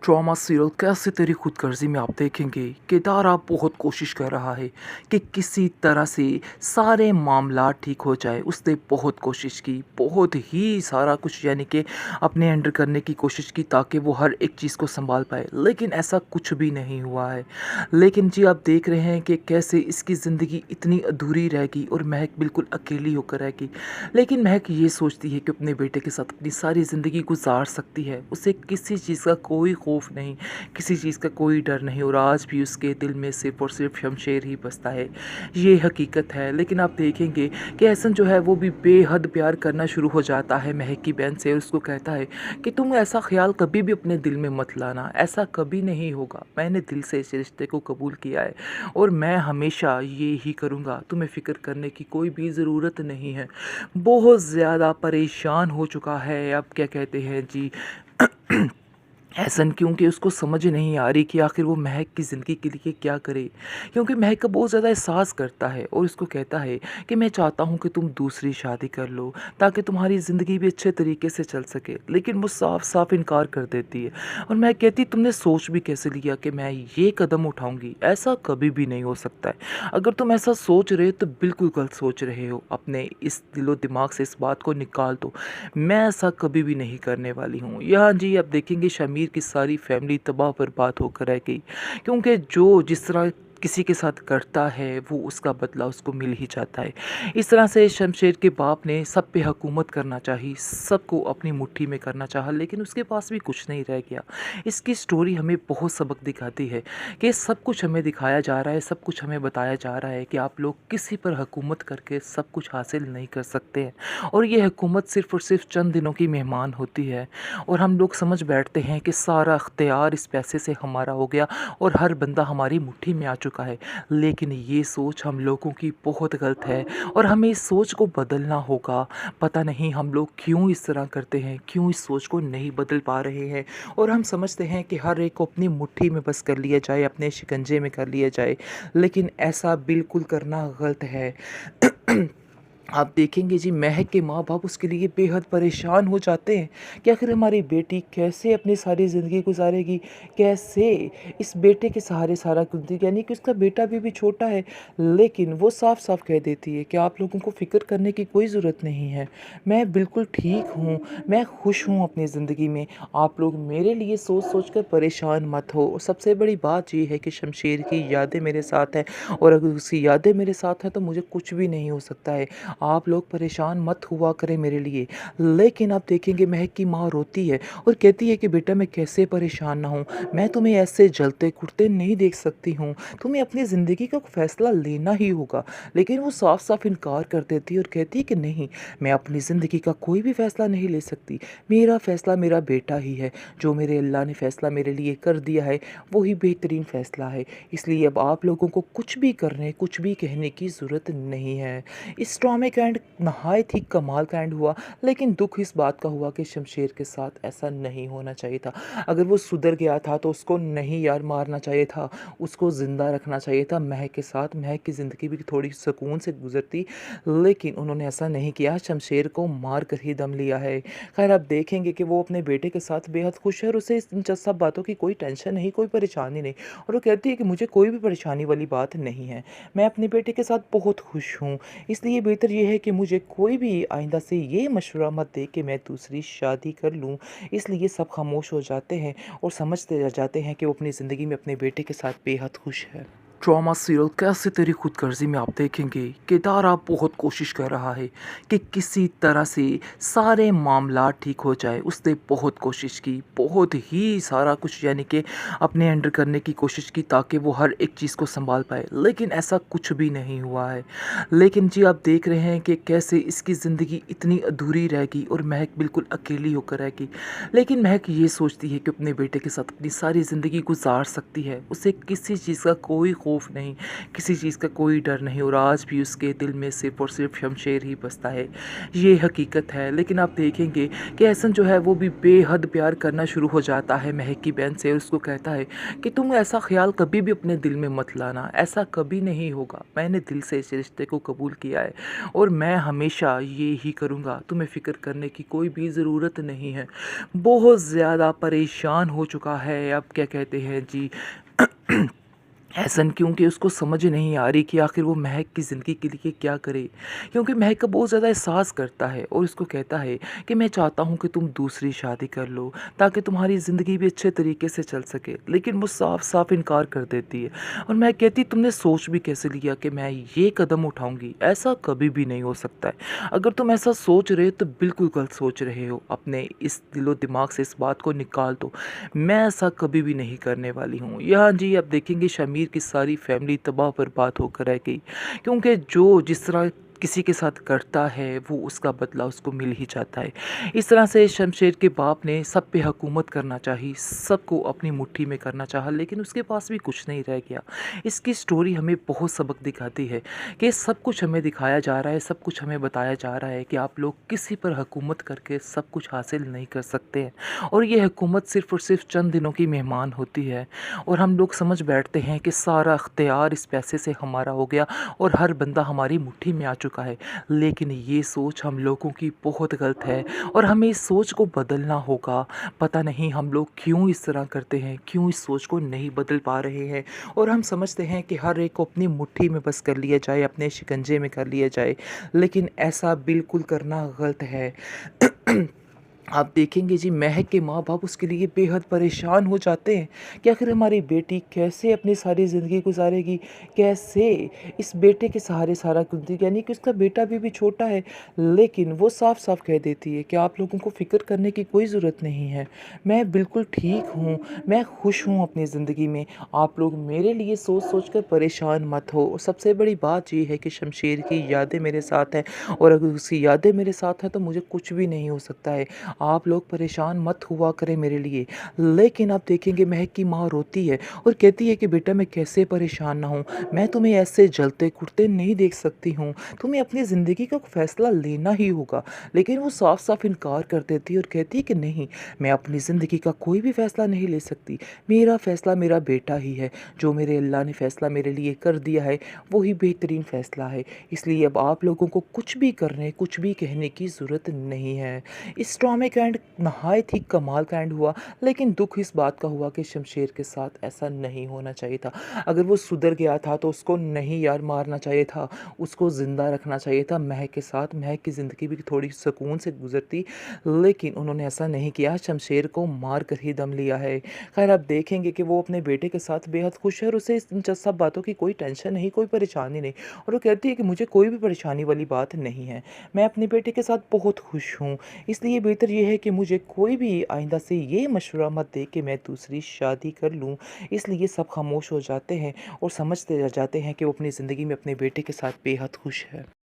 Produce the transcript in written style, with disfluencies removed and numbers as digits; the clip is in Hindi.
ड्रामा सीरियल कैसे तेरी खुदगर्जी में आप देखेंगे केदारा बहुत कोशिश कर रहा है कि किसी तरह से सारे मामला ठीक हो जाए। उसने बहुत कोशिश की, बहुत ही सारा कुछ यानी कि अपने अंडर करने की कोशिश की ताकि वो हर एक चीज़ को संभाल पाए, लेकिन ऐसा कुछ भी नहीं हुआ है। लेकिन जी आप देख रहे हैं कि कैसे इसकी ज़िंदगी इतनी अधूरी रहेगी और महक बिल्कुल अकेली होकर रहेगी। लेकिन महक ये सोचती है कि अपने बेटे के साथ अपनी सारी ज़िंदगी गुजार सकती है। उसे किसी चीज़ का कोई खौफ नहीं, किसी चीज़ का कोई डर नहीं, और आज भी उसके दिल में सिर्फ़ और सिर्फ़ शमशेर ही बसता है। ये हकीकत है। लेकिन आप देखेंगे कि एहसन जो है वो भी बेहद प्यार करना शुरू हो जाता है महक की बहन से, और उसको कहता है कि तुम ऐसा ख़्याल कभी भी अपने दिल में मत लाना, ऐसा कभी नहीं होगा। मैंने दिल से इस रिश्ते को कबूल किया है और मैं हमेशा ये ही करूँगा। तुम्हें फ़िक्र करने की कोई भी ज़रूरत नहीं है। बहुत ज़्यादा परेशान हो चुका है, अब क्या कहते हैं जी एहसन, क्योंकि उसको समझ नहीं आ रही कि आखिर वो महक की ज़िंदगी के लिए क्या करे। क्योंकि महक का बहुत ज़्यादा एहसास करता है और उसको कहता है कि मैं चाहता हूँ कि तुम दूसरी शादी कर लो ताकि तुम्हारी ज़िंदगी भी अच्छे तरीके से चल सके। लेकिन वो साफ साफ इनकार कर देती है और महक कहती तुमने सोच भी कैसे लिया कि मैं ये कदम उठाऊँगी, ऐसा कभी भी नहीं हो सकता है। अगर तुम ऐसा सोच रहे हो तो बिल्कुल गलत सोच रहे हो। अपने इस दिलो दिमाग से इस बात को निकाल दो, मैं ऐसा कभी भी नहीं करने वाली हूँ। यहाँ जी अब देखेंगे शमीर की सारी फैमिली तबाह बर्बाद होकर रह गई, क्योंकि जो जिस तरह किसी के साथ करता है वो उसका बदला उसको मिल ही जाता है। इस तरह से शमशेर के बाप ने सब पे हुकूमत करना चाहिए, सबको अपनी मुट्ठी में करना चाहा, लेकिन उसके पास भी कुछ नहीं रह गया। इसकी स्टोरी हमें बहुत सबक दिखाती है कि सब कुछ हमें दिखाया जा रहा है, सब कुछ हमें बताया जा रहा है कि आप लोग किसी पर हुकूमत करके सब कुछ हासिल नहीं कर सकते हैं, और ये हुकूमत सिर्फ़ और सिर्फ चंद दिनों की मेहमान होती है। और हम लोग समझ बैठते हैं कि सारा अख्तियार इस पैसे से हमारा हो गया और हर बंदा हमारी मुट्ठी में आ चुका है। लेकिन ये सोच हम लोगों की बहुत गलत है और हमें इस सोच को बदलना होगा। पता नहीं हम लोग क्यों इस तरह करते हैं, क्यों इस सोच को नहीं बदल पा रहे हैं, और हम समझते हैं कि हर एक को अपनी मुट्ठी में बस कर लिया जाए, अपने शिकंजे में कर लिया जाए। लेकिन ऐसा बिल्कुल करना गलत है। आप देखेंगे जी महक के माँ बाप उसके लिए बेहद परेशान हो जाते हैं कि आखिर हमारी बेटी कैसे अपनी सारी ज़िंदगी गुजारेगी, कैसे इस बेटे के सहारे सारा कुछ, यानी कि उसका बेटा भी छोटा है। लेकिन वो साफ साफ कह देती है कि आप लोगों को फ़िक्र करने की कोई ज़रूरत नहीं है, मैं बिल्कुल ठीक हूँ, मैं खुश हूँ अपनी ज़िंदगी में। आप लोग मेरे लिए सोच सोच कर परेशान मत हो। और सबसे बड़ी बात ये है कि शमशेर की यादें मेरे साथ हैं, और अगर उसकी यादें मेरे साथ हैं तो मुझे कुछ भी नहीं हो सकता है। आप लोग परेशान मत हुआ करें मेरे लिए। लेकिन आप देखेंगे महक की माँ रोती है और कहती है कि बेटा मैं कैसे परेशान ना हूँ, मैं तुम्हें ऐसे जलते कुटते नहीं देख सकती हूँ, तुम्हें अपनी ज़िंदगी का फैसला लेना ही होगा। लेकिन वो साफ साफ इनकार कर देती है और कहती है कि नहीं, मैं अपनी ज़िंदगी का कोई भी फ़ैसला नहीं ले सकती, मेरा फ़ैसला मेरा बेटा ही है। जो मेरे अल्लाह ने फ़ैसला मेरे लिए कर दिया है वही बेहतरीन फ़ैसला है। इसलिए अब आप लोगों को कुछ भी करने, कुछ भी कहने की ज़रूरत नहीं है। इस ड्रामे का एंड नहायत ही कमाल का एंड हुआ। लेकिन दुख इस बात का हुआ कि शमशेर के साथ ऐसा नहीं होना चाहिए था। अगर वो सुधर गया था तो उसको नहीं यार मारना चाहिए था, उसको ज़िंदा रखना चाहिए था महक के साथ। महक की ज़िंदगी भी थोड़ी सुकून से गुजरती, लेकिन उन्होंने ऐसा नहीं किया, शमशेर को मार कर ही दम लिया है। खैर आप देखेंगे कि वो अपने बेटे के साथ बेहद खुश है और उसे इन सब बातों की कोई टेंशन नहीं, कोई परेशानी नहीं। और वो कहती है कि मुझे कोई भी परेशानी वाली बात नहीं है, मैं अपने बेटे के साथ बहुत खुश हूँ। इसलिए बेहतर ये है कि मुझे कोई भी आइंदा से ये मशवरा मत दे कि मैं दूसरी शादी कर लूँ। इसलिए सब खामोश हो जाते हैं और समझते रह जाते हैं कि वो अपनी ज़िंदगी में अपने बेटे के साथ बेहद खुश है। ड्रामा सीरियल कैसे तेरी खुदगर्जी में आप देखेंगे केदारा बहुत कोशिश कर रहा है कि किसी तरह से सारे मामला ठीक हो जाए। उसने बहुत कोशिश की, बहुत ही सारा कुछ यानी कि अपने अंडर करने की कोशिश की ताकि वो हर एक चीज़ को संभाल पाए, लेकिन ऐसा कुछ भी नहीं हुआ है। लेकिन जी आप देख रहे हैं कि कैसे इसकी ज़िंदगी इतनी अधूरी रहेगी और महक बिल्कुल अकेली होकर रहेगी। लेकिन महक ये सोचती है कि अपने बेटे के साथ अपनी सारी ज़िंदगी गुजार सकती है, उसे किसी चीज़ का कोई खौफ नहीं, किसी चीज़ का कोई डर नहीं और आज भी उसके दिल में सिर्फ़ और सिर्फ़ शमशेर ही बसता है। ये हकीकत है। लेकिन आप देखेंगे कि एहसन जो है वो भी बेहद प्यार करना शुरू हो जाता है महक की बहन से और उसको कहता है कि तुम ऐसा ख़्याल कभी भी अपने दिल में मत लाना, ऐसा कभी नहीं होगा। मैंने दिल से इस रिश्ते को कबूल किया है और मैं हमेशा ये ही करूँगा। तुम्हें फ़िक्र करने की कोई भी ज़रूरत नहीं है। बहुत ज़्यादा परेशान हो चुका है, अब क्या कहते हैं जी एहसन, क्योंकि उसको समझ नहीं आ रही कि आखिर वो महक की ज़िंदगी के लिए क्या करे। क्योंकि महक का बहुत ज़्यादा एहसास करता है और उसको कहता है कि मैं चाहता हूँ कि तुम दूसरी शादी कर लो ताकि तुम्हारी ज़िंदगी भी अच्छे तरीके से चल सके। लेकिन वो साफ साफ इनकार कर देती है और महक कहती तुमने सोच भी कैसे लिया कि मैं ये कदम उठाऊंगी, ऐसा कभी भी नहीं हो सकता है। अगर तुम ऐसा सोच रहे हो तो बिल्कुल गलत सोच रहे हो, अपने इस दिलो दिमाग से इस बात को निकाल दो। मैं ऐसा कभी भी नहीं करने वाली हूँ। यहाँ जी आप देखेंगे शमीर की सारी फैमिली तबाह बर्बाद होकर रह गई, क्योंकि जो जिस तरह किसी के साथ करता है वो उसका बदला उसको मिल ही जाता है। इस तरह से शमशेर के बाप ने सब पे हुकूमत करना चाही, सबको अपनी मुट्ठी में करना चाहा, लेकिन उसके पास भी कुछ नहीं रह गया। इसकी स्टोरी हमें बहुत सबक दिखाती है कि सब कुछ हमें दिखाया जा रहा है, सब कुछ हमें बताया जा रहा है कि आप लोग किसी पर हुकूमत करके सब कुछ हासिल नहीं कर सकते हैं और ये हुकूमत सिर्फ़ और सिर्फ चंद दिनों की मेहमान होती है और हम लोग समझ बैठते हैं कि सारा अख्तियार इस पैसे से हमारा हो गया और हर बंदा हमारी मुट्ठी में आ चुका है। लेकिन ये सोच हम लोगों की बहुत गलत है और हमें इस सोच को बदलना होगा। पता नहीं हम लोग क्यों इस तरह करते हैं, क्यों इस सोच को नहीं बदल पा रहे हैं और हम समझते हैं कि हर एक को अपनी मुट्ठी में बस कर लिया जाए, अपने शिकंजे में कर लिया जाए, लेकिन ऐसा बिल्कुल करना गलत है। आप देखेंगे जी महक के माँ-बाप उसके लिए बेहद परेशान हो जाते हैं कि आखिर हमारी बेटी कैसे अपनी सारी ज़िंदगी गुज़ारेगी, कैसे इस बेटे के सहारे सारा कुछ, यानी कि उसका बेटा भी छोटा है, लेकिन वो साफ-साफ कह देती है कि आप लोगों को फ़िक्र करने की कोई ज़रूरत नहीं है। मैं बिल्कुल ठीक हूँ, मैं खुश हूँ अपनी ज़िंदगी में, आप लोग मेरे लिए सोच-सोच कर परेशान मत हो। और सबसे बड़ी बात ये है कि शमशेर की यादें मेरे साथ हैं और अगर उसकी यादें मेरे साथ हैं तो मुझे कुछ भी नहीं हो सकता है। आप लोग परेशान मत हुआ करें मेरे लिए। लेकिन आप देखेंगे महक की माँ रोती है और कहती है कि बेटा मैं कैसे परेशान ना हूँ, मैं तुम्हें ऐसे जलते-कुटते नहीं देख सकती हूँ, तुम्हें अपनी ज़िंदगी का फ़ैसला लेना ही होगा। लेकिन वो साफ-साफ इनकार कर देती है और कहती है कि नहीं, मैं अपनी ज़िंदगी का कोई भी फ़ैसला नहीं ले सकती। मेरा फ़ैसला मेरा बेटा ही है, जो मेरे अल्लाह ने फ़ैसला मेरे लिए कर दिया है, वही बेहतरीन फ़ैसला है। इसलिए अब आप लोगों को कुछ भी करने, कुछ भी कहने की ज़रूरत नहीं है। इस ड्रामे का एंड नहायत ही कमाल का एंड हुआ, लेकिन दुख इस बात का हुआ कि शमशेर के साथ ऐसा नहीं होना चाहिए था। अगर वो सुधर गया था तो उसको नहीं यार मारना चाहिए था, उसको ज़िंदा रखना चाहिए था महक के साथ, महक की ज़िंदगी भी थोड़ी सुकून से गुजरती, लेकिन उन्होंने ऐसा नहीं किया, शमशेर को मार कर ही दम लिया है। खैर आप देखेंगे कि वो अपने बेटे के साथ बेहद खुश है और उसे इन सब बातों की कोई टेंशन नहीं, कोई परेशानी नहीं, और वो कहती है कि मुझे कोई भी परेशानी वाली बात नहीं है, मैं अपने बेटे के साथ बहुत खुश हूँ। इसलिए बेहतर ये है कि मुझे कोई भी आइंदा से ये मशवरा मत दे कि मैं दूसरी शादी कर लूँ। इसलिए सब खामोश हो जाते हैं और समझते रह जाते हैं कि वो अपनी ज़िंदगी में अपने बेटे के साथ बेहद खुश है।